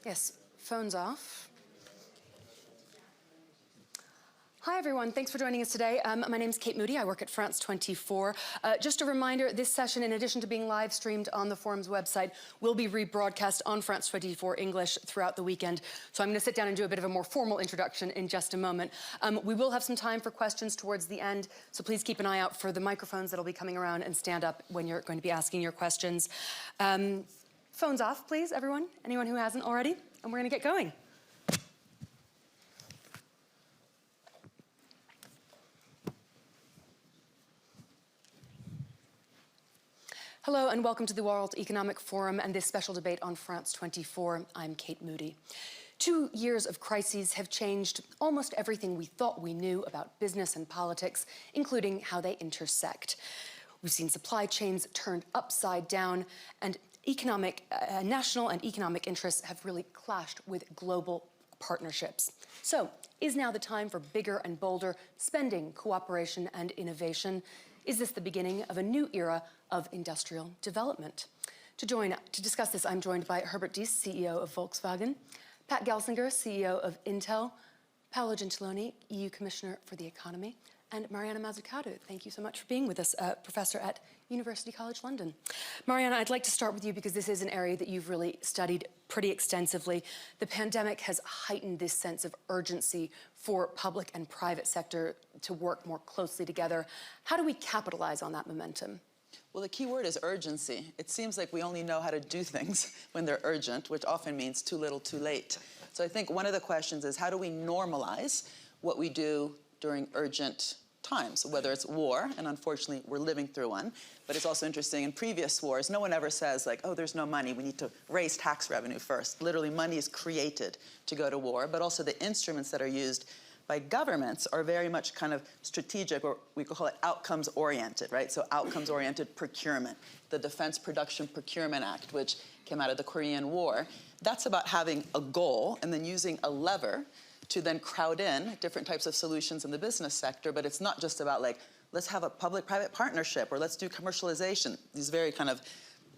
Yes, phones off. Hi everyone, thanks for joining us today. My name is Kate Moody, I work at France 24. Just a reminder, this session, in addition to being live streamed on the forum's website, will be rebroadcast on France 24 English throughout the weekend. So I'm going to sit down and do a bit of a more formal introduction in just a moment. We will have some time for questions towards the end, so please keep an eye out for the microphones that'll be coming around and stand up when you're going to be asking your questions. Phones off, please, everyone. Anyone who hasn't already, and we're going to get going. Hello and welcome to the World Economic Forum and this special debate on France 24. I'm Kate Moody. 2 years of crises have changed almost everything we thought we knew about business and politics, including how they intersect. We've seen supply chains turned upside down, and national and economic interests have really clashed with global partnerships. So, is now the time for bigger and bolder spending, cooperation, and innovation? Is this the beginning of a new era of industrial development? To discuss this, I'm joined by Herbert Diess, CEO of Volkswagen, Pat Gelsinger, CEO of Intel, Paolo Gentiloni, EU Commissioner for the Economy, and Mariana Mazzucato. Thank you so much for being with us, Professor at University College London. Mariana, I'd like to start with you because this is an area that you've really studied pretty extensively. The pandemic has heightened this sense of urgency for public and private sector to work more closely together. How do we capitalize on that momentum? Well, the key word is urgency. It seems like we only know how to do things when they're urgent, which often means too little, too late. So I think one of the questions is, how do we normalize what we do during urgent times, whether it's war, and unfortunately we're living through one, but it's also interesting, in previous wars, no one ever says like, oh, there's no money, we need to raise tax revenue first. Literally, money is created to go to war, but also the instruments that are used by governments are very much kind of strategic, or we could call it outcomes-oriented, right? So outcomes-oriented procurement, the Defense Production Procurement Act, which came out of the Korean War, that's about having a goal and then using a lever to then crowd in different types of solutions in the business sector, but it's not just about like, let's have a public-private partnership or let's do commercialization. These very kind of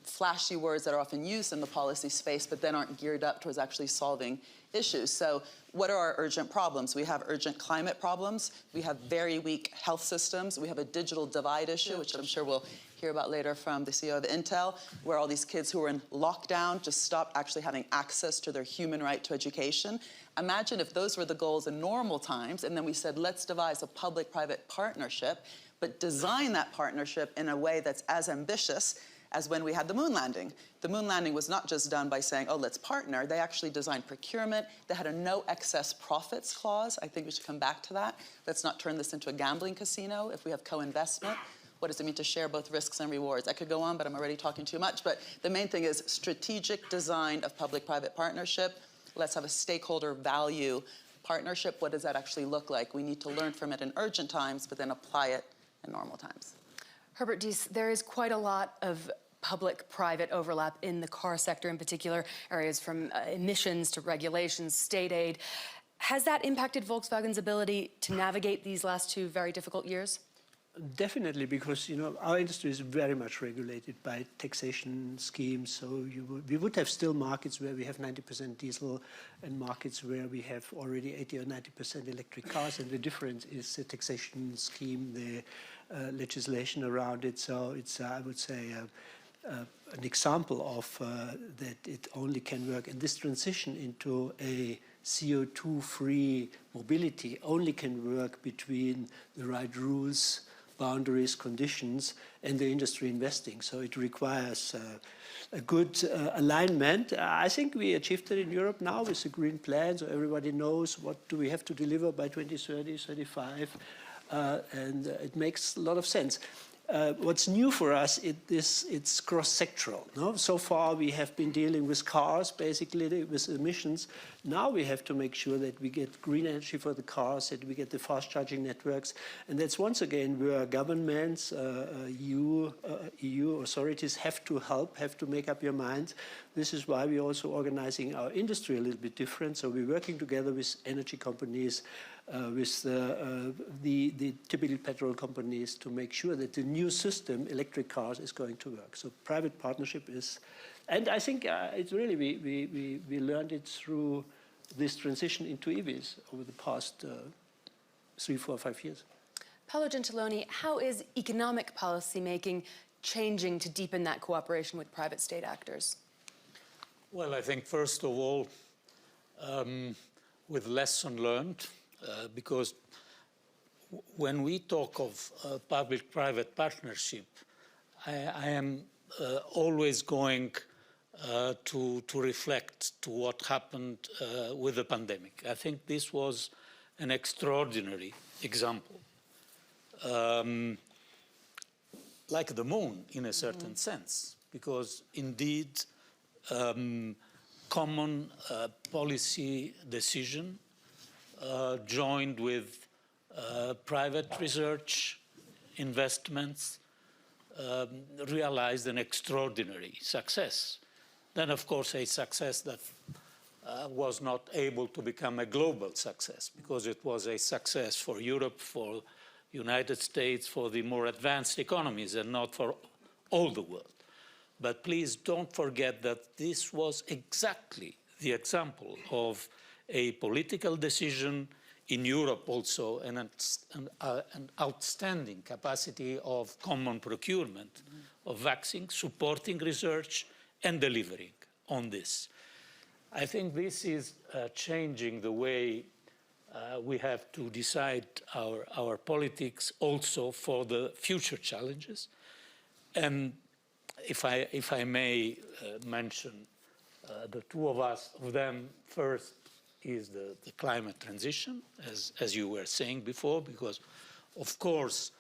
flashy words that are often used in the policy space, but then aren't geared up towards actually solving issues. So what are our urgent problems? We have urgent climate problems. We have very weak health systems. We have a digital divide issue, which I'm sure we'll hear about later from the CEO of Intel, where all these kids who are in lockdown just stopped actually having access to their human right to education. Imagine if those were the goals in normal times, and then we said, let's devise a public-private partnership, but design that partnership in a way that's as ambitious as when we had the moon landing. The moon landing was not just done by saying, oh, let's partner. They actually designed procurement. They had a no excess profits clause. I think we should come back to that. Let's not turn this into a gambling casino if we have co-investment. What does it mean to share both risks and rewards? I could go on, but I'm already talking too much. But the main thing is strategic design of public-private partnership. Let's have a stakeholder value partnership. What does that actually look like? We need to learn from it in urgent times, but then apply it in normal times. Herbert Diess, there is quite a lot of public-private overlap in the car sector in particular, areas from emissions to regulations, state aid. Has that impacted Volkswagen's ability to navigate these last 2 very difficult years? Definitely, because our industry is very much regulated by taxation schemes. So we would have still markets where we have 90% diesel and markets where we have already 80 or 90% electric cars. And the difference is the taxation scheme, the legislation around it. So it's, I would say, an example of that it only can work. And this transition into a CO2-free mobility only can work between the right rules, boundaries, conditions, and the industry investing. So it requires a good alignment. I think we achieved it in Europe now with the green plan, so everybody knows what do we have to deliver by 2030, 35, and it makes a lot of sense. What's new for us, it's cross-sectoral. No? So far we have been dealing with cars, basically with emissions. Now we have to make sure that we get green energy for the cars, that we get the fast charging networks. And that's once again where governments, EU authorities have to help, have to make up your minds. This is why we're also organizing our industry a little bit different. So we're working together with energy companies, with the typical petrol companies to make sure that the new system, electric cars, is going to work. So private partnership is, and I think it's really, we learned it through this transition into EVs over the past 3, 4, 5 years. Paolo Gentiloni, how is economic policy making changing to deepen that cooperation with private state actors? Well, I think first of all, with lesson learned, because when we talk of public-private partnership, I am always going to reflect to what happened with the pandemic. I think this was an extraordinary example. Like the moon, in a certain sense, because indeed common policy decision joined with private research investments realized an extraordinary success. Then, of course, a success that was not able to become a global success, because it was a success for Europe, for United States, for the more advanced economies, and not for all the world. But please don't forget that this was exactly the example of a political decision in Europe also, an outstanding capacity of common procurement of vaccines, supporting research and delivering on this. I think this is changing the way we have to decide our politics also for the future challenges. And if I may mention the two of them, first is the climate transition, as you were saying before, because of course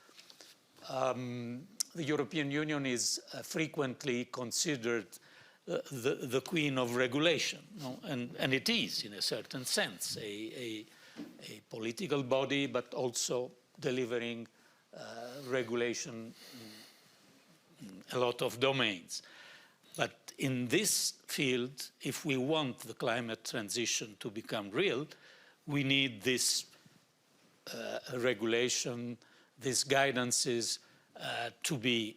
the European Union is frequently considered the queen of regulation, no? And it is, in a certain sense, a political body, but also delivering regulation in a lot of domains. But in this field, if we want the climate transition to become real, we need this regulation, these guidances to be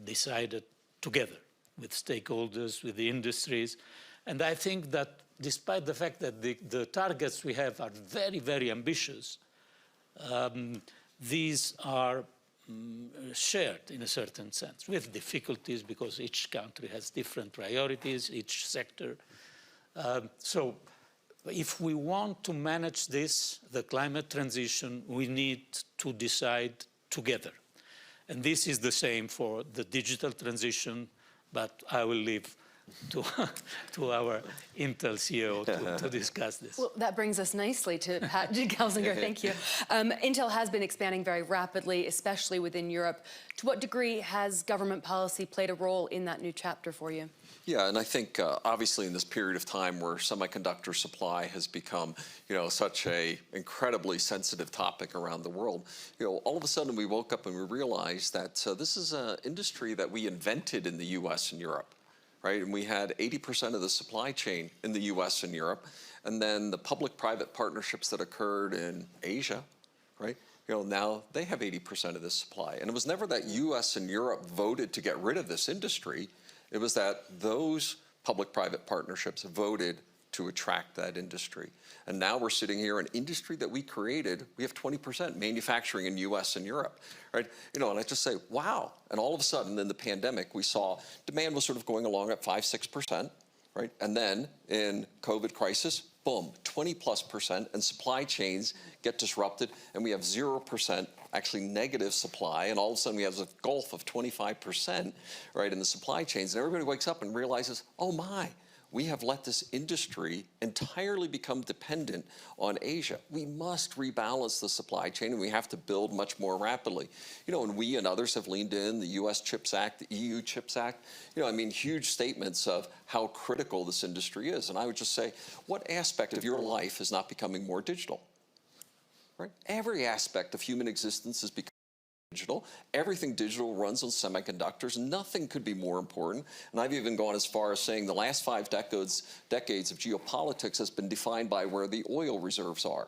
decided together with stakeholders, with the industries. And I think that despite the fact that the targets we have are very, very ambitious, these are shared in a certain sense, with difficulties because each country has different priorities, each sector. So if we want to manage this, the climate transition, we need to decide together. And this is the same for the digital transition, but I will leave to our Intel CEO to discuss this. Well, that brings us nicely to Pat Gelsinger. Thank you. Intel has been expanding very rapidly, especially within Europe. To what degree has government policy played a role in that new chapter for you? Yeah, and I think obviously in this period of time where semiconductor supply has become, such a incredibly sensitive topic around the world, all of a sudden we woke up and we realized that this is an industry that we invented in the U.S. and Europe. Right? And we had 80% of the supply chain in the US and Europe. And then the public-private partnerships that occurred in Asia, right? Now they have 80% of this supply. And it was never that US and Europe voted to get rid of this industry. It was that those public-private partnerships voted to attract that industry. And now we're sitting here, an industry that we created, we have 20% manufacturing in US and Europe, right? And I just say, wow. And all of a sudden in the pandemic, we saw demand was sort of going along at 5–6%, right? And then in COVID crisis, boom, 20+%, and supply chains get disrupted, and we have 0%, actually negative supply, and all of a sudden we have a gulf of 25%, right, in the supply chains, and everybody wakes up and realizes, oh my, we have let this industry entirely become dependent on Asia. We must rebalance the supply chain, and we have to build much more rapidly. And we and others have leaned in, the US CHIPS Act, the EU CHIPS Act, huge statements of how critical this industry is. And I would just say, what aspect of your life is not becoming more digital? Right? Every aspect of human existence is becoming digital. Everything digital runs on semiconductors. Nothing could be more important. And I've even gone as far as saying the last 5 decades of geopolitics has been defined by where the oil reserves are.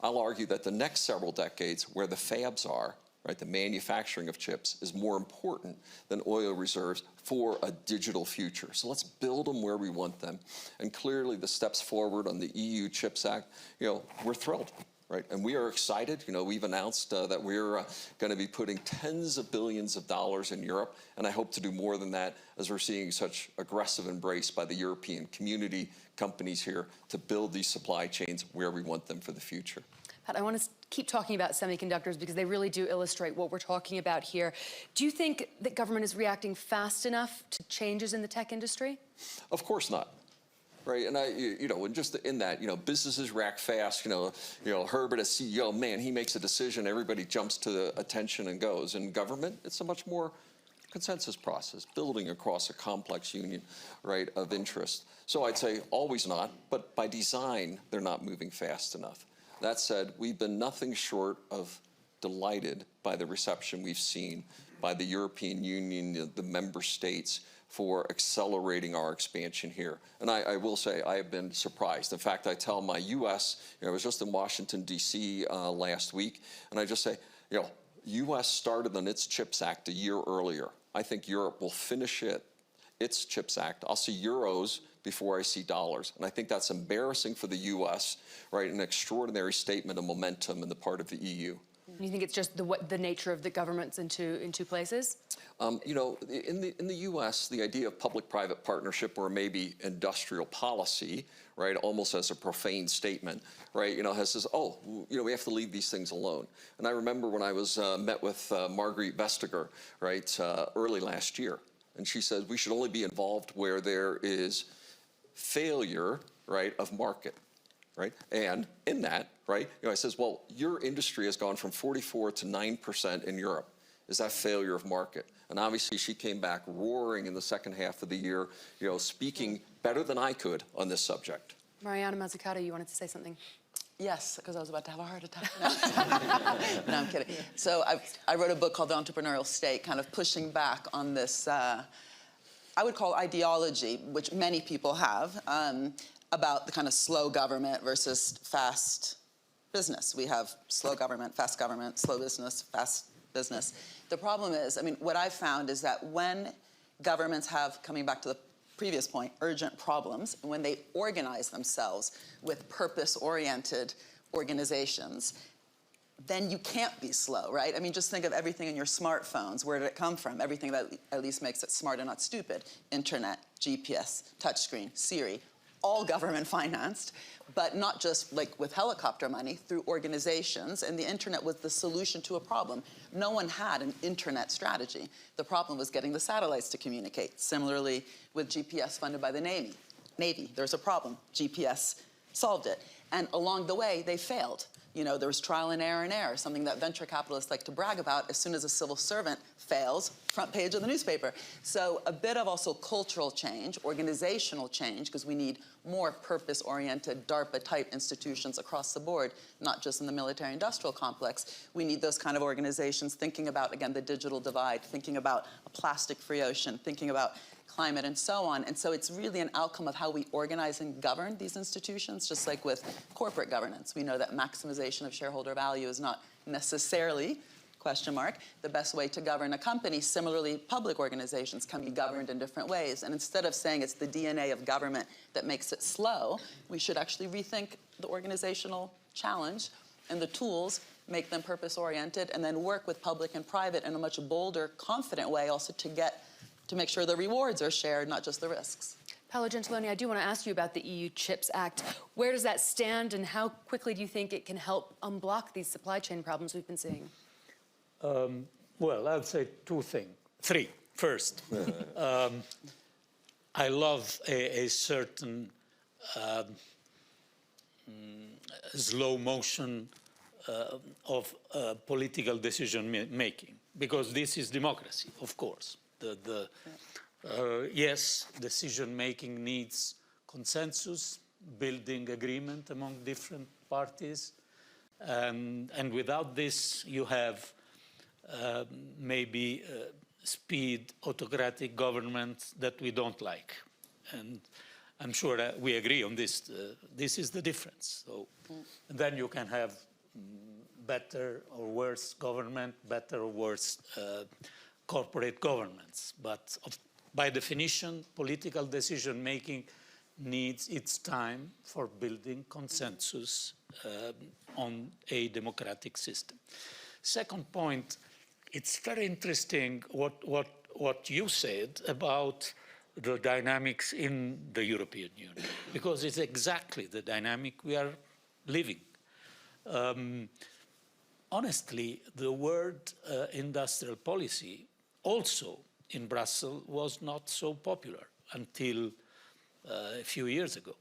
I'll argue that the next several decades, where the fabs are, right, the manufacturing of chips, is more important than oil reserves for a digital future. So let's build them where we want them. And clearly the steps forward on the EU Chips Act, we're thrilled. Right? And we are excited. We've announced that we're going to be putting tens of billions of dollars in Europe, and I hope to do more than that as we're seeing such aggressive embrace by the European community, companies here, to build these supply chains where we want them for the future. Pat, I want to keep talking about semiconductors because they really do illustrate what we're talking about here. Do you think that government is reacting fast enough to changes in the tech industry? Of course not. Right, and and just in that, businesses react fast. Herbert as CEO, man, he makes a decision, everybody jumps to the attention and goes. In government, it's a much more consensus process, building across a complex union, right, of interest. So I'd say always not, but by design, they're not moving fast enough. That said, we've been nothing short of delighted by the reception we've seen by the European Union, the member states, for accelerating our expansion here. And I will say, I have been surprised. In fact, I tell my U.S., I was just in Washington, D.C. Last week, and I just say, U.S. started on its CHIPS Act a year earlier. I think Europe will finish its CHIPS Act. I'll see euros before I see dollars. And I think that's embarrassing for the U.S., right? An extraordinary statement of momentum on the part of the EU. You think it's just the nature of the governments in two places? In the U.S., the idea of public-private partnership, or maybe industrial policy, right, almost as a profane statement, right, says, we have to leave these things alone. And I remember when I was met with Marguerite Vestager, right, early last year, and she said we should only be involved where there is failure, right, of market. Right? And in that, right, I says, well, your industry has gone from 44 to 9% in Europe. Is that failure of market? And obviously she came back roaring in the second half of the year, speaking better than I could on this subject. Mariana Mazzucato, you wanted to say something? Yes, because I was about to have a heart attack. No, I'm kidding. So I wrote a book called The Entrepreneurial State, kind of pushing back on this, I would call ideology, which many people have, about the kind of slow government versus fast business. We have slow government, slow business, fast business. The problem is, what I've found is that when governments have, coming back to the previous point, urgent problems, and when they organize themselves with purpose-oriented organizations, then you can't be slow, right? Just think of everything in your smartphones. Where did it come from? Everything that at least makes it smart and not stupid. Internet, GPS, touchscreen, Siri, all government financed, but not just like with helicopter money, through organizations. And the internet was the solution to a problem. No one had an internet strategy. The problem was getting the satellites to communicate. Similarly, with GPS funded by the Navy, there's a problem. GPS solved it. And along the way, they failed. There was trial and error, something that venture capitalists like to brag about. As soon as a civil servant fails, front page of the newspaper. So a bit of also cultural change, organizational change, because we need more purpose-oriented DARPA-type institutions across the board, not just in the military-industrial complex. We need those kind of organizations thinking about, again, the digital divide, thinking about a plastic-free ocean, thinking about climate, and so on. And so it's really an outcome of how we organize and govern these institutions, just like with corporate governance. We know that maximization of shareholder value is not necessarily, the best way to govern a company. Similarly, public organizations can be governed in different ways. And instead of saying it's the DNA of government that makes it slow, we should actually rethink the organizational challenge and the tools, make them purpose-oriented, and then work with public and private in a much bolder, confident way also to make sure the rewards are shared, not just the risks. Paolo Gentiloni, I do want to ask you about the EU Chips Act. Where does that stand, and how quickly do you think it can help unblock these supply chain problems we've been seeing? Well, I'd say three. First, I love a certain slow motion of political decision making, because this is democracy, of course. Yes, decision making needs consensus, building agreement among different parties, and without this you have maybe speed, autocratic governments that we don't like. And I'm sure that we agree on this. This is the difference. So and then you can have better or worse government, better or worse corporate governance. But by definition, political decision-making needs its time for building consensus on a democratic system. Second point, it's very interesting what you said about the dynamics in the European Union, because it's exactly the dynamic we are living. Honestly, the word industrial policy also in Brussels was not so popular until a few years ago.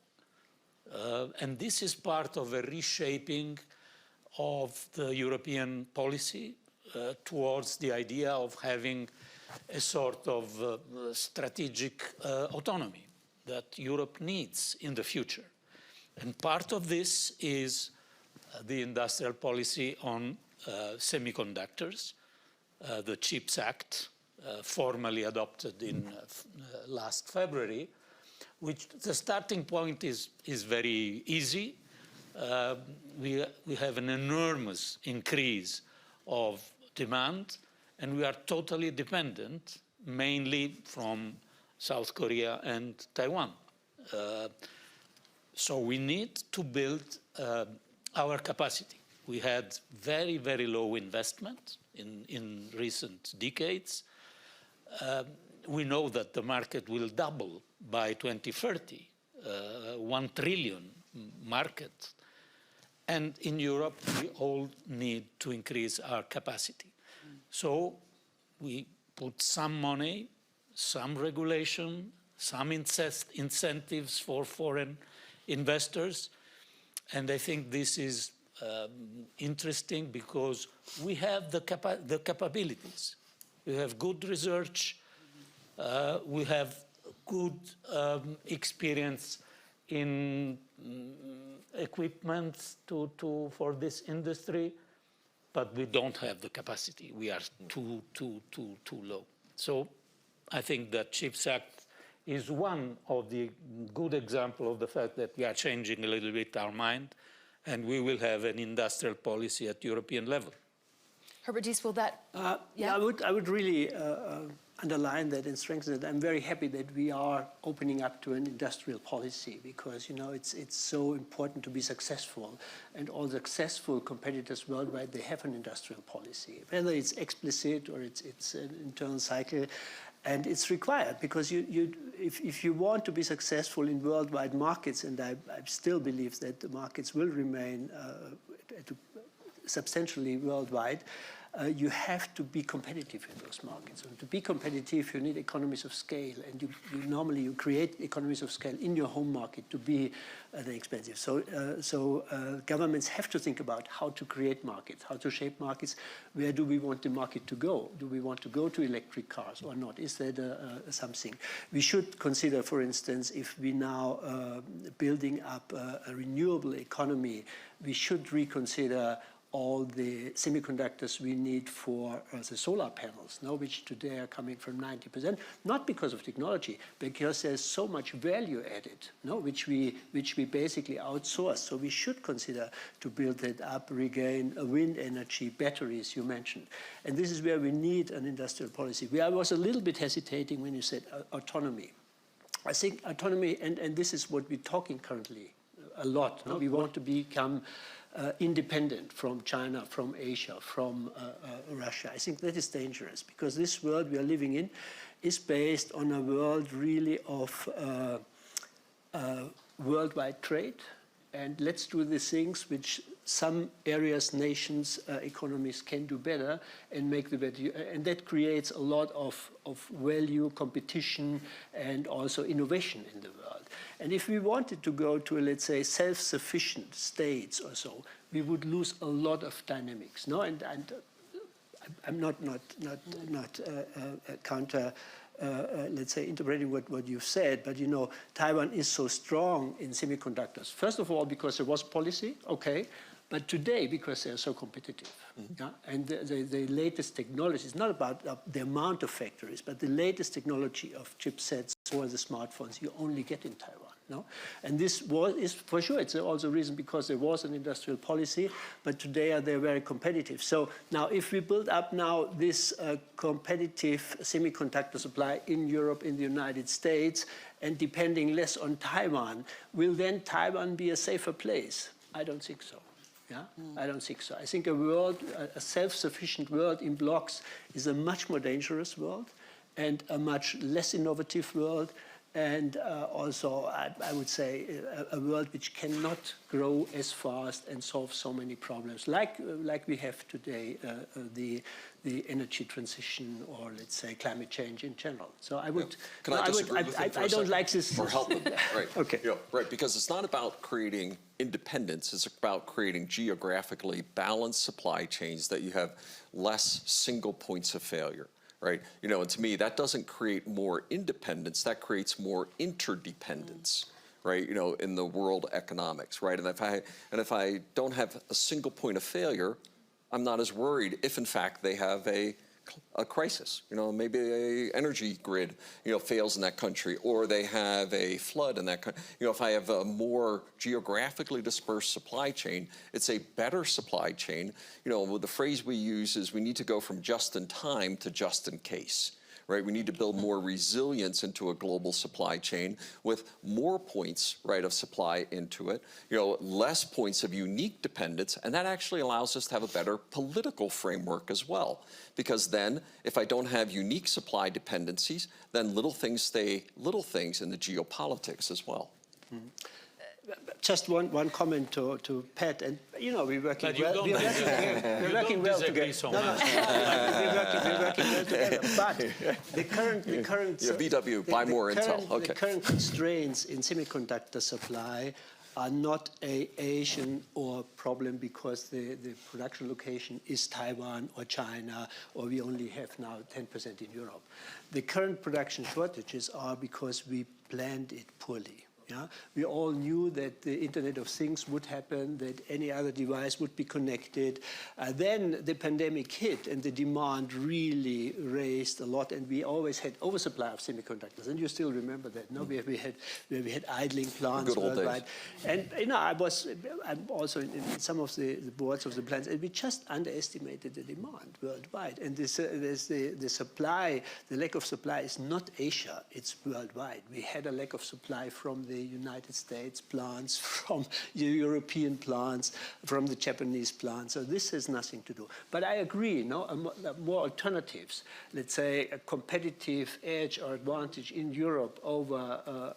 And this is part of a reshaping of the European policy towards the idea of having a sort of strategic autonomy that Europe needs in the future. And part of this is the industrial policy on semiconductors, the CHIPS Act, formally adopted in last February, which the starting point is very easy. We have an enormous increase of demand, and we are totally dependent, mainly from South Korea and Taiwan. So we need to build our capacity. We had very, very low investment in recent decades. We know that the market will double by 2030, 1 trillion market. And in Europe, we all need to increase our capacity. So we put some money, some regulation, some incentives for foreign investors. And I think this is interesting because we have the capabilities. We have good research. We have good experience in equipment for this industry, but we don't have the capacity. We are too low. So I think that CHIPS Act is one of the good example of the fact that we are changing a little bit our mind, and we will have an industrial policy at European level. Herbert Diess, will that? Yeah, I would really underline that and strengthen it. I'm very happy that we are opening up to an industrial policy because, you know, it's so important to be successful. And all successful competitors worldwide, they have an industrial policy, whether it's explicit or it's an internal cycle. And it's required because if you want to be successful in worldwide markets, and I still believe that the markets will remain substantially worldwide, you have to be competitive in those markets. And to be competitive, you need economies of scale. And normally you create economies of scale in your home market to be expensive. So governments have to think about how to create markets, how to shape markets. Where do we want the market to go? Do we want to go to electric cars or not? Is that something? We should consider, for instance, if we now building up a renewable economy, we should reconsider all the semiconductors we need for the solar panels, which today are coming from 90%, not because of technology, because there's so much value added, which we basically outsource. So we should consider to build that up, regain wind energy, batteries you mentioned. And this is where we need an industrial policy. I was a little bit hesitating when you said autonomy. I think autonomy, and this is what we're talking currently a lot. We want to become independent from China, from Asia, from Russia. I think that is dangerous because this world we are living in is based on a world really of worldwide trade. And let's do the things which some areas, nations, economies can do better and make the better. And that creates a lot of value, competition, and also innovation in the world. And if we wanted to go to, let's say, self-sufficient states or so, we would lose a lot of dynamics. And I'm not counter, let's say, interpreting what you've said, but Taiwan is so strong in semiconductors. First of all, because there was policy, okay, but today because they're so competitive. And the latest technology is not about the amount of factories, but the latest technology of chipsets for the smartphones you only get in Taiwan. No? And this is for sure, it's also a reason because there was an industrial policy, but today they're very competitive. So now if we build up now this competitive semiconductor supply in Europe, in the United States, and depending less on Taiwan, will then Taiwan be a safer place? I don't think so. Yeah? I don't think so. I think a self-sufficient world in blocks is a much more dangerous world and a much less innovative world. And also, I would say, a world which cannot grow as fast and solve so many problems, like we have today, the energy transition, or let's say climate change in general. So I would, Can I disagree with you for a I don't second? like this. Or help them, right? Okay. Yeah, right, because it's not about creating independence, it's about creating geographically balanced supply chains that you have less single points of failure. Right, and to me, that doesn't create more independence. That creates more interdependence, right? In the world economics, right? And if I don't have a single point of failure, I'm not as worried if, in fact, they have a crisis. Maybe a energy grid, fails in that country, or they have a flood in that country. If I have a more geographically dispersed supply chain, it's a better supply chain. The phrase we use is we need to go from just in time to just in case. Right? We need to build more resilience into a global supply chain with more points, right, of supply into it, less points of unique dependence, and that actually allows us to have a better political framework as well. Because then, if I don't have unique supply dependencies, then little things stay little things in the geopolitics as well. Mm-hmm. Just one comment to Pat, and we're working well. We're working well together. So we're working well together. But the current VW, buy more Intel. Okay. The current constraints in semiconductor supply are not an Asian or problem because the production location is Taiwan or China, or we only have now 10% in Europe. The current production shortages are because we planned it poorly. Yeah? We all knew that the Internet of Things would happen, that any other device would be connected. Then the pandemic hit and the demand really raised a lot, and we always had oversupply of semiconductors. And you still remember that, no? Where we had idling plants worldwide. And I'm also in some of the boards of the plants, and we just underestimated the demand worldwide. And the supply, the lack of supply is not Asia, it's worldwide. We had a lack of supply from the United States plants, from the European plants, from the Japanese plants. So this has nothing to do. But I agree, more alternatives, let's say a competitive edge or advantage in Europe over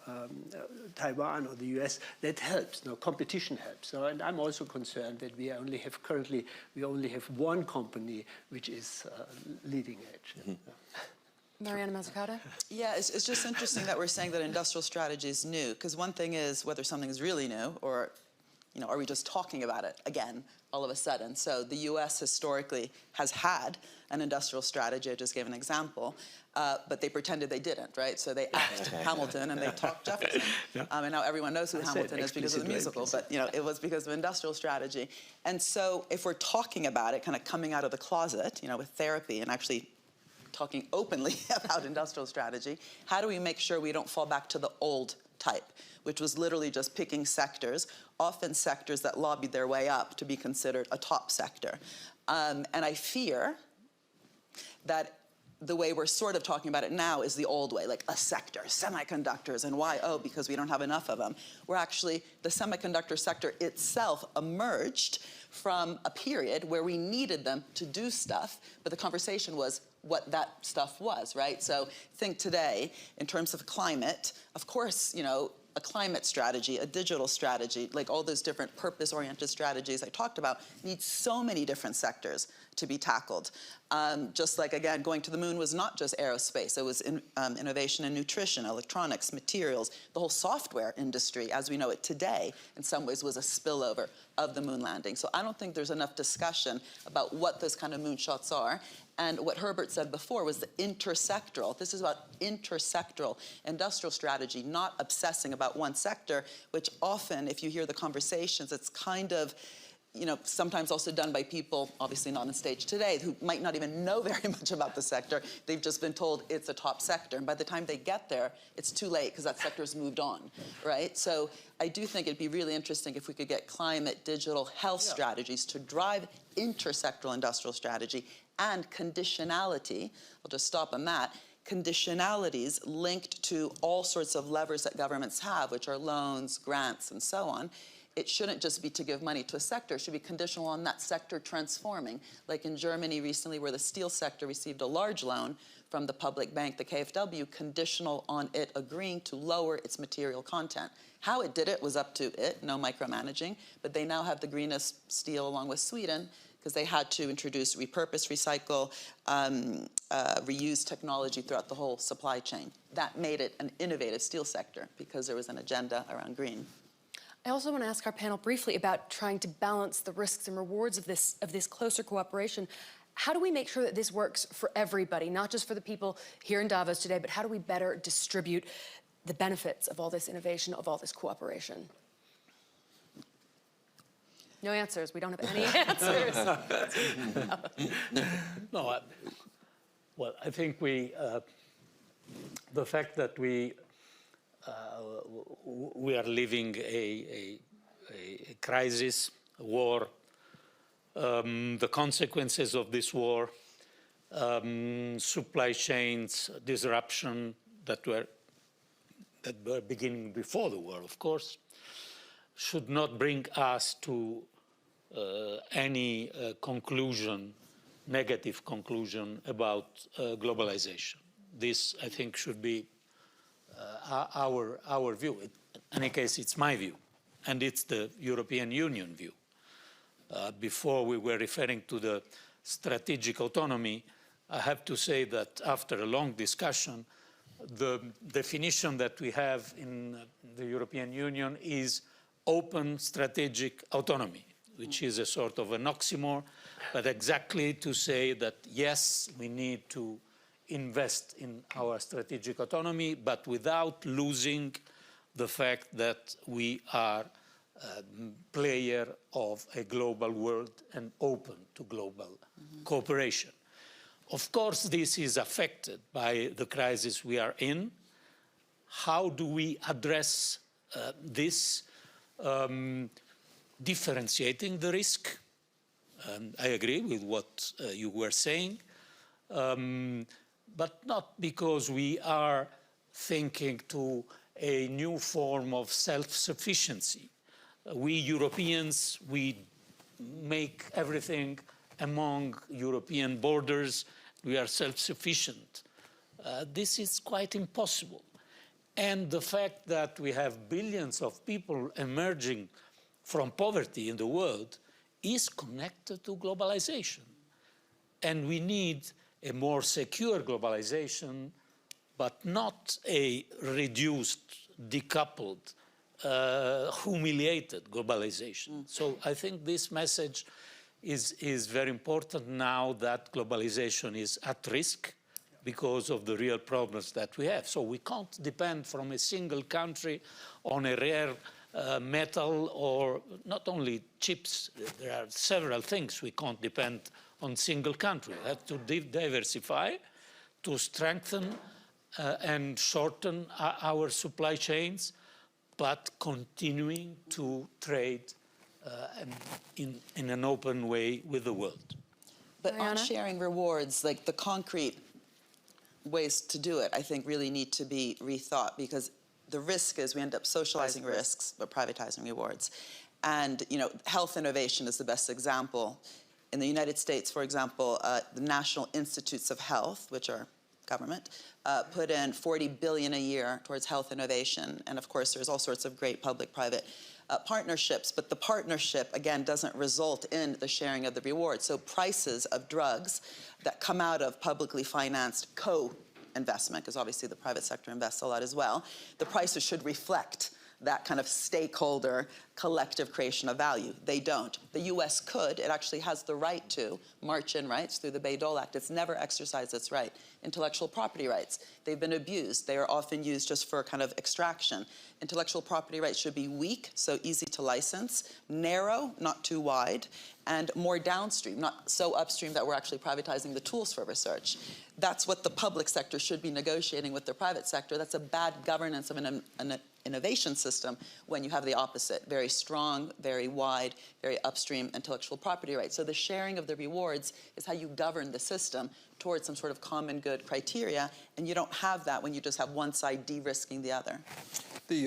Taiwan or the US, that helps. Competition helps. So, and I'm also concerned that we only have one company which is leading edge. Mm-hmm. Mariana Mazzucato? Yeah, it's just interesting that we're saying that industrial strategy is new, because one thing is whether something is really new, or are we just talking about it again all of a sudden? So the U.S. historically has had an industrial strategy. I just gave an example, but they pretended they didn't, right? So they act Hamilton and they talk Jefferson. Yeah. And now everyone knows who Hamilton is because of the musical, but it was because of industrial strategy. And so if we're talking about it, kind of coming out of the closet, with therapy and actually talking openly about industrial strategy, how do we make sure we don't fall back to the old type, which was literally just picking sectors, often sectors that lobbied their way up to be considered a top sector. And I fear that the way we're sort of talking about it now is the old way, like a sector, semiconductors, and why? Oh, because we don't have enough of them. We're actually, the semiconductor sector itself emerged from a period where we needed them to do stuff, but the conversation was what that stuff was, right? So think today, in terms of climate, of course, a climate strategy, a digital strategy, like all those different purpose-oriented strategies I talked about, need so many different sectors to be tackled. Just like, again, going to the moon was not just aerospace. It was innovation in nutrition, electronics, materials. The whole software industry, as we know it today, in some ways was a spillover of the moon landing. So I don't think there's enough discussion about what those kind of moonshots are. And what Herbert said before was the intersectoral. This is about intersectoral industrial strategy, not obsessing about one sector, which often, if you hear the conversations, it's kind of sometimes also done by people, obviously not on stage today, who might not even know very much about the sector. They've just been told it's a top sector. And by the time they get there, it's too late because that sector has moved on, right? So I do think it'd be really interesting if we could get climate, digital, health strategies to drive intersectoral industrial strategy and conditionality. I'll just stop on that. Conditionalities linked to all sorts of levers that governments have, which are loans, grants, and so on. It shouldn't just be to give money to a sector. It should be conditional on that sector transforming. Like in Germany recently, where the steel sector received a large loan from the public bank, the KfW, conditional on it agreeing to lower its material content. How it did it was up to it, no micromanaging, but they now have the greenest steel along with Sweden, because they had to introduce repurpose, recycle, reuse technology throughout the whole supply chain. That made it an innovative steel sector because there was an agenda around green. I also want to ask our panel briefly about trying to balance the risks and rewards of this closer cooperation. How do we make sure that this works for everybody, not just for the people here in Davos today, but how do we better distribute the benefits of all this innovation, of all this cooperation? No answers. We don't have any answers. No, well, I think the fact that we are living a crisis, a war, the consequences of this war, supply chains disruption that were beginning before the war, of course, should not bring us to any negative conclusion about globalization. This, I think, should be our view. In any case, it's my view, and it's the European Union view. Before we were referring to the strategic autonomy, I have to say that after a long discussion, the definition that we have in the European Union is open strategic autonomy, which is a sort of an oxymoron, but exactly to say that, yes, we need to invest in our strategic autonomy, but without losing the fact that we are a player of a global world and open to global cooperation. Of course, this is affected by the crisis we are in. How do we address this? Differentiating the risk. I agree with what you were saying. But not because we are thinking to a new form of self-sufficiency. We Europeans, we make everything among European borders. We are self-sufficient. This is quite impossible. And the fact that we have billions of people emerging from poverty in the world is connected to globalization. And we need a more secure globalization, but not a reduced, decoupled, humiliated globalization. So I think this message is very important now that globalization is at risk because of the real problems that we have. So we can't depend from a single country on a rare metal or not only chips. There are several things we can't depend on single country. We have to diversify, to strengthen and shorten our supply chains, but continuing to trade in an open way with the world. But on sharing rewards, like the concrete ways to do it, I think really need to be rethought, because the risk is we end up socializing risks, but privatizing rewards. And, health innovation is the best example. In the United States, for example, the National Institutes of Health, which are government, put in $40 billion a year towards health innovation. And of course, there's all sorts of great public-private partnerships, but the partnership, again, doesn't result in the sharing of the reward. So prices of drugs that come out of publicly financed co-investment, because obviously the private sector invests a lot as well, the prices should reflect that kind of stakeholder collective creation of value. They don't. The US could. It actually has the right to march in rights through the Bayh-Dole Act. It's never exercised its right. Intellectual property rights, they've been abused. They are often used just for kind of extraction. Intellectual property rights should be weak, so easy to license, narrow, not too wide, and more downstream, not so upstream that we're actually privatizing the tools for research. That's what the public sector should be negotiating with the private sector. That's a bad governance of an innovation system when you have the opposite, very strong, very wide, very upstream intellectual property rights. So the sharing of the rewards is how you govern the system towards some sort of common good criteria, and you don't have that when you just have one side de-risking the other.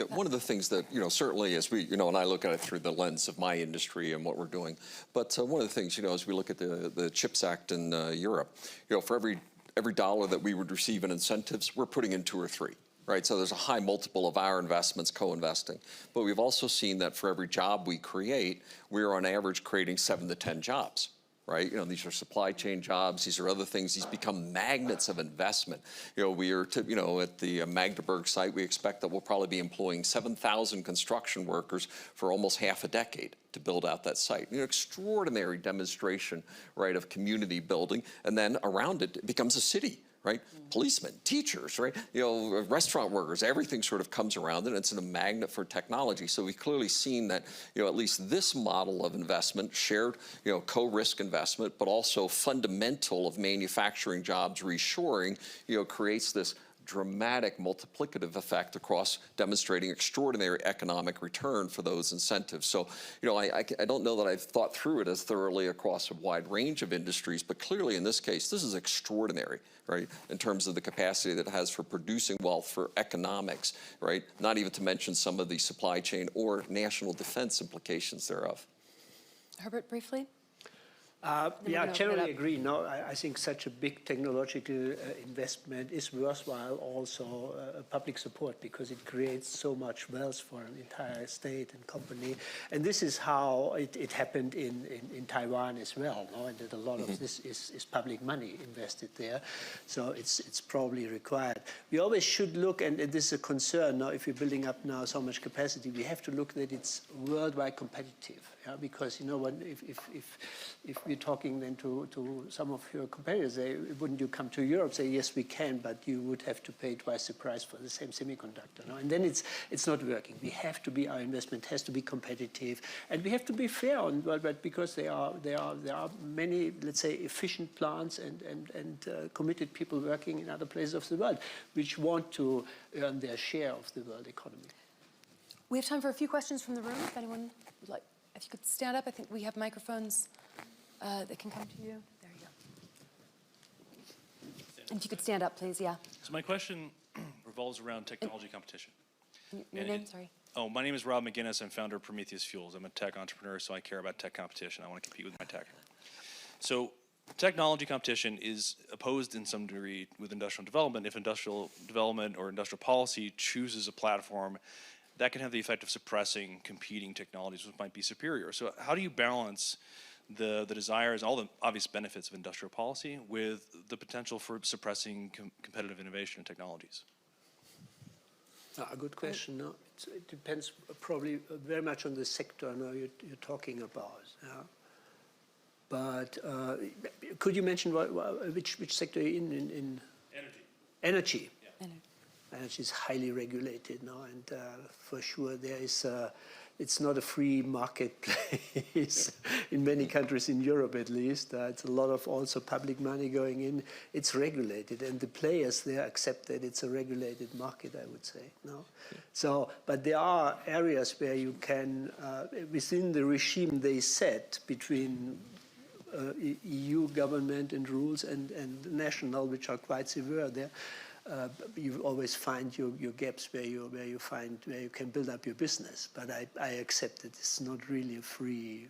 One of the things that, certainly as we, and I look at it through the lens of my industry and what we're doing, but one of the things, as we look at the CHIPS Act in Europe, for every dollar that we would receive in incentives, we're putting in 2 or 3. Right, so there's a high multiple of our investments co-investing. But we've also seen that for every job we create, we're on average creating 7 to 10 jobs. Right, these are supply chain jobs. These are other things. These become magnets of investment. We are, at the Magdeburg site, we expect that we'll probably be employing 7,000 construction workers for almost half a decade to build out that site. Extraordinary demonstration, right, of community building, and then around it, it becomes a city. Right? Policemen, teachers, right? Restaurant workers, everything sort of comes around it. It's a magnet for technology. So we've clearly seen that, at least this model of investment, shared, co-risk investment, but also fundamental of manufacturing jobs, reshoring, creates this dramatic multiplicative effect across demonstrating extraordinary economic return for those incentives. So, I don't know that I've thought through it as thoroughly across a wide range of industries, but clearly in this case, this is extraordinary, right, in terms of the capacity that it has for producing wealth, for economics, right, not even to mention some of the supply chain or national defense implications thereof. Herbert, briefly? Yeah, I generally agree. No, I think such a big technological investment is worthwhile also public support, because it creates so much wealth for an entire state and company. And this is how it happened in Taiwan as well. No? And that a lot of this is public money invested there. So it's probably required. We always should look, and this is a concern now, if we're building up now so much capacity, we have to look that it's worldwide competitive. Yeah? Because, if we're talking then to some of your competitors, wouldn't you come to Europe, say, yes, we can, but you would have to pay twice the price for the same semiconductor. No? And then it's not working. We have to be, our investment has to be competitive, and we have to be fair on but because there are many, let's say, efficient plants and committed people working in other places of the world which want to earn their share of the world economy. We have time for a few questions from the room. If anyone would like, if you could stand up, I think we have microphones that can come to you. There you go. And if you could stand up, please, yeah. So my question revolves around technology competition. Your name, sorry? Oh, my name is Rob McGinnis. I'm founder of Prometheus Fuels. I'm a tech entrepreneur, so I care about tech competition. I want to compete with my tech. So technology competition is opposed in some degree with industrial development if industrial development or industrial policy chooses a platform that can have the effect of suppressing competing technologies which might be superior. So how do you balance the desires, all the obvious benefits of industrial policy with the potential for suppressing competitive innovation and technologies? A good question. No? It depends probably very much on the sector you're talking about. Yeah? But could you mention which sector you're in? Energy. Energy. Yeah. Energy is highly regulated now, and for sure there is. It's not a free marketplace in many countries in Europe, at least. It's a lot of also public money going in. It's regulated, and the players there accept that it's a regulated market, I would say. No, so but there are areas where you can, within the regime they set between EU government and rules and national, which are quite severe there. You always find your gaps where you can build up your business. But I accept that it's not really a free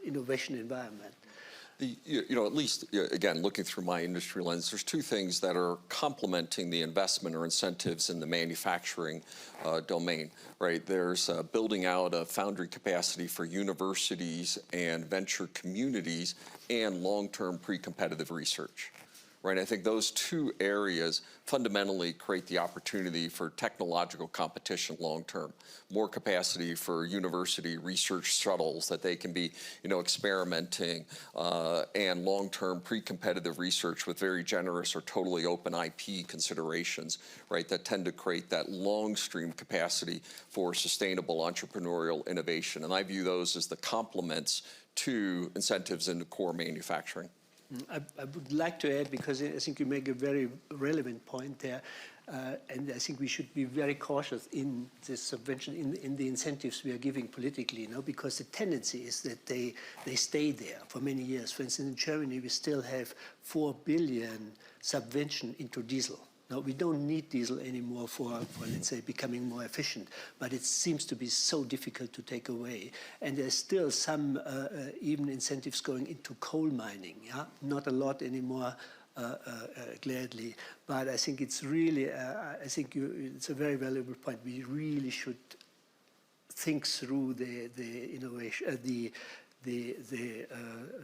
innovation environment. At least, again, looking through my industry lens, there's two things that are complementing the investment or incentives in the manufacturing domain, right? There's building out a foundry capacity for universities and venture communities and long-term pre-competitive research. right? I think those two areas fundamentally create the opportunity for technological competition long term. More capacity for university research shuttles that they can be, experimenting, and long-term pre-competitive research with very generous or totally open IP considerations, right, that tend to create that long stream capacity for sustainable entrepreneurial innovation. And I view those as the complements to incentives in the core manufacturing. I would like to add, because I think you make a very relevant point there, and I think we should be very cautious in this subvention, in the incentives we are giving politically, because the tendency is that they stay there for many years. For instance, in Germany, we still have 4 billion subvention into diesel. Now, we don't need diesel anymore for, let's say, becoming more efficient, but it seems to be so difficult to take away. And there's still some even incentives going into coal mining, yeah? Not a lot anymore, gladly, but I think it's really, it's a very valuable point. We really should think through the innovation,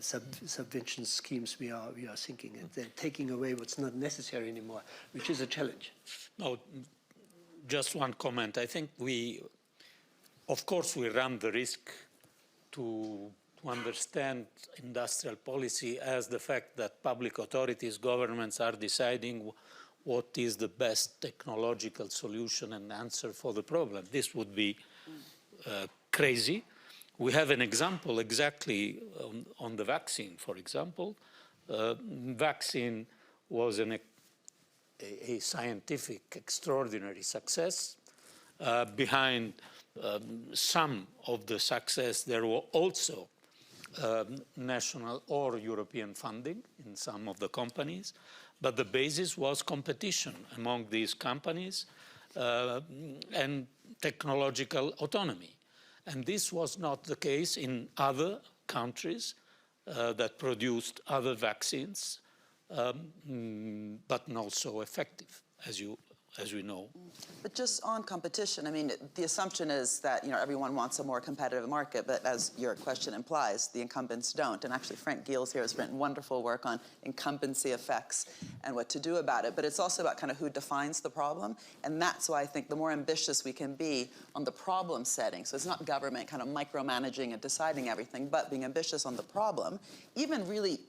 subvention schemes we are thinking, and then taking away what's not necessary anymore, which is a challenge. No, just one comment. I think of course, we run the risk to understand industrial policy as the fact that public authorities, governments are deciding what is the best technological solution and answer for the problem. This would be crazy. We have an example exactly on the vaccine, for example. Vaccine was a scientific extraordinary success. Behind some of the success, there were also national or European funding in some of the companies, but the basis was competition among these companies and technological autonomy. And this was not the case in other countries that produced other vaccines, but not so effective, as we know. But just on competition, I mean, the assumption is that, everyone wants a more competitive market, but as your question implies, the incumbents don't. And actually, Frank Giels here has written wonderful work on incumbency effects and what to do about it. But it's also about kind of who defines the problem. And that's why I think the more ambitious we can be on the problem setting. So it's not government kind of micromanaging and deciding everything, but being ambitious on the problem, even really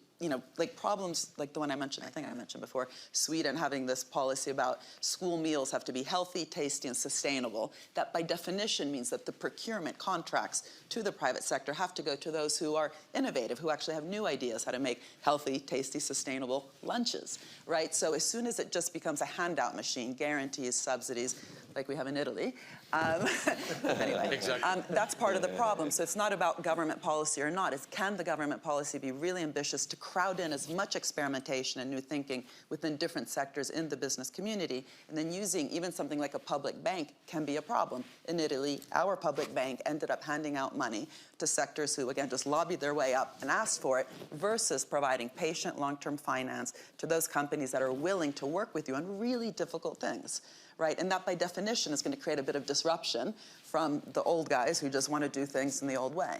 like problems like the one I mentioned, I think I mentioned before, Sweden having this policy about school meals have to be healthy, tasty, and sustainable. That by definition means that the procurement contracts to the private sector have to go to those who are innovative, who actually have new ideas how to make healthy, tasty, sustainable lunches, right? So as soon as it just becomes a handout machine, guarantees, subsidies, like we have in Italy. Anyway, exactly. That's part of the problem. So it's not about government policy or not. It's can the government policy be really ambitious to crowd in as much experimentation and new thinking within different sectors in the business community, and then using even something like a public bank can be a problem. In Italy, our public bank ended up handing out money to sectors who, again, just lobbied their way up and asked for it, versus providing patient long-term finance to those companies that are willing to work with you on really difficult things. Right, and that by definition is going to create a bit of disruption from the old guys who just want to do things in the old way.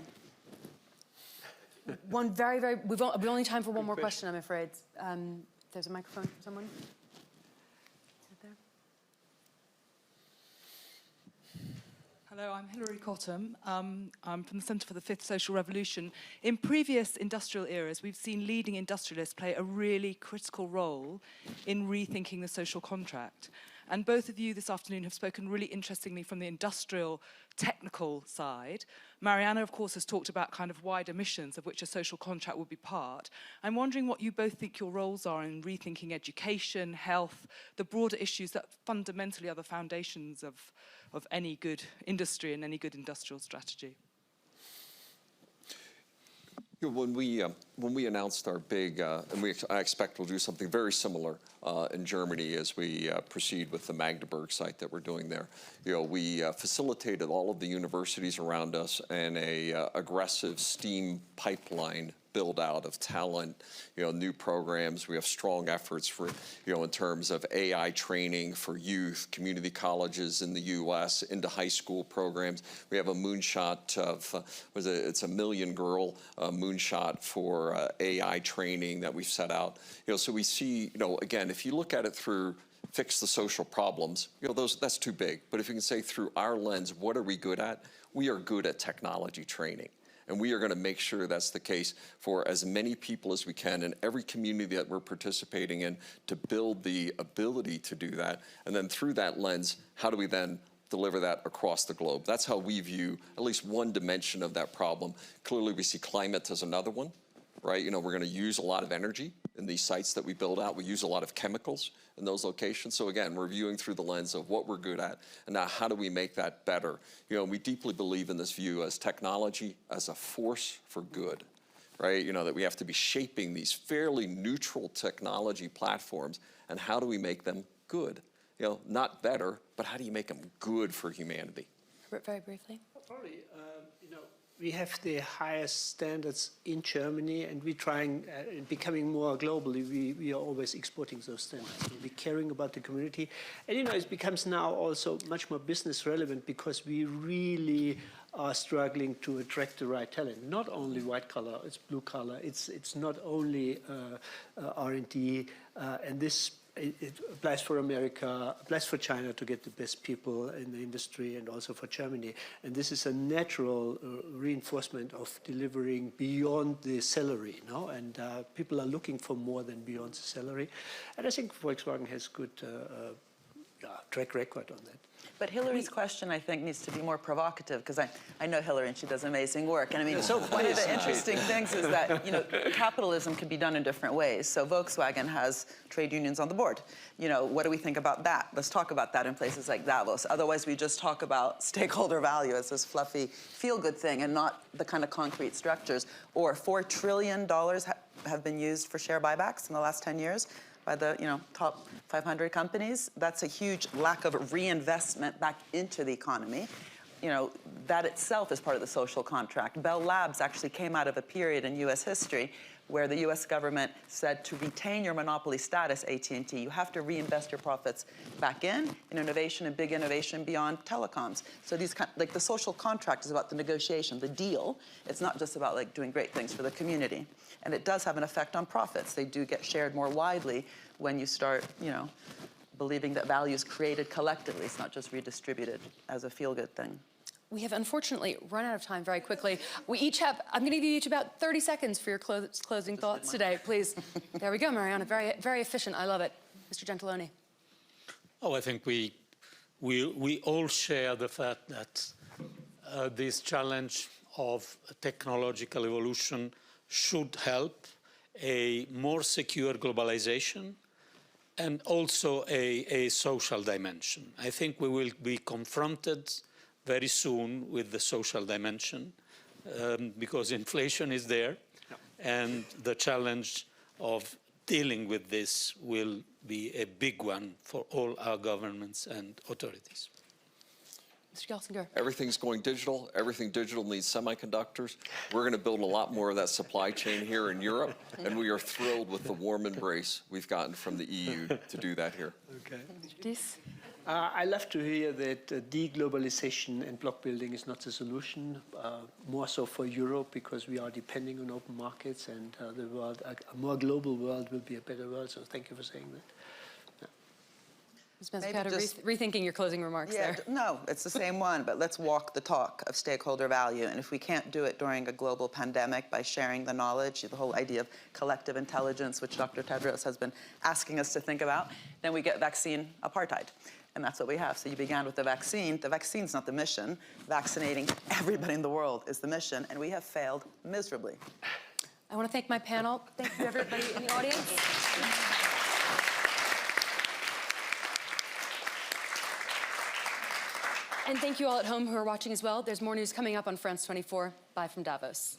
One we've only time for one more question, I'm afraid. There's a microphone for someone. Right there. Hello, I'm Hilary Cottam. I'm from the Centre for the Fifth Social Revolution. In previous industrial eras, we've seen leading industrialists play a really critical role in rethinking the social contract. And both of you this afternoon have spoken really interestingly from the industrial technical side. Mariana, of course, has talked about kind of wider missions of which a social contract would be part. I'm wondering what you both think your roles are in rethinking education, health, the broader issues that fundamentally are the foundations of any good industry and any good industrial strategy. When we announced our big, I expect we'll do something very similar in Germany as we proceed with the Magdeburg site that we're doing there. We facilitated all of the universities around us and a aggressive STEAM pipeline build out of talent, new programs. We have strong efforts for, in terms of AI training for youth, community colleges in the U.S., into high school programs. We have a moonshot of, it's a $1 million girl moonshot for AI training that we've set out. So we see, again, if you look at it through fix the social problems, that's too big. But if you can say through our lens, what are we good at? We are good at technology training. And we are going to make sure that's the case for as many people as we can in every community that we're participating in to build the ability to do that. And then through that lens, how do we then deliver that across the globe? That's how we view at least one dimension of that problem. Clearly, we see climate as another one, right? We're going to use a lot of energy in these sites that we build out. We use a lot of chemicals in those locations. So again, we're viewing through the lens of what we're good at, and now how do we make that better? We deeply believe in this view as technology as a force for good, right? That we have to be shaping these fairly neutral technology platforms, and how do we make them good? Not better, but how do you make them good for humanity? Robert, very briefly. Probably, we have the highest standards in Germany, and we're trying, becoming more globally, we are always exporting those standards. We're caring about the community. And it becomes now also much more business relevant because we really are struggling to attract the right talent. Not only white collar, it's blue collar, it's not only R&D, and this it applies for America, applies for China to get the best people in the industry, and also for Germany. And this is a natural reinforcement of delivering beyond the salary, and people are looking for more than beyond the salary. And I think Volkswagen has good track record on that. But Hillary's question, I think, needs to be more provocative, because I know Hillary and she does amazing work. And I mean, one of the interesting things is that, capitalism can be done in different ways. So Volkswagen has trade unions on the board. What do we think about that? Let's talk about that in places like Davos. Otherwise, we just talk about stakeholder value as this fluffy, feel-good thing and not the kind of concrete structures. Or $4 trillion have been used for share buybacks in the last 10 years. By the top 500 companies. That's a huge lack of reinvestment back into the economy. That itself is part of the social contract. Bell Labs actually came out of a period in U.S. history where the U.S. government said to retain your monopoly status, AT&T, you have to reinvest your profits back in innovation and big innovation beyond telecoms. So the social contract is about the negotiation, the deal. It's not just about doing great things for the community. And it does have an effect on profits. They do get shared more widely when you start, believing that value is created collectively. It's not just redistributed as a feel-good thing. We have unfortunately run out of time very quickly. I'm going to give you each about 30 seconds for your closing thoughts today, please. There we go, Mariana. Very, very efficient. I love it. Mr. Gentiloni. Oh, I think we all share the fact that this challenge of technological evolution should help a more secure globalization and also a social dimension. I think we will be confronted very soon with the social dimension because inflation is there, and the challenge of dealing with this will be a big one for all our governments and authorities. Mr. Gelsinger. Everything's going digital. Everything digital needs semiconductors. We're going to build a lot more of that supply chain here in Europe, and we are thrilled with the warm embrace we've gotten from the EU to do that here. Okay. Mr. Diess. I love to hear that deglobalization and block building is not the solution, more so for Europe, because we are depending on open markets, and the world, a more global world will be a better world. So thank you for saying that. Ms. Mazzucato, rethinking your closing remarks there. No, it's the same one, but let's walk the talk of stakeholder value. And if we can't do it during a global pandemic by sharing the knowledge, the whole idea of collective intelligence, which Dr. Tedros has been asking us to think about, then we get vaccine apartheid. And that's what we have. So you began with the vaccine. The vaccine's not the mission. Vaccinating everybody in the world is the mission, and we have failed miserably. I want to thank my panel. Thank you, everybody in the audience. And thank you all at home who are watching as well. There's more news coming up on France 24. Bye from Davos.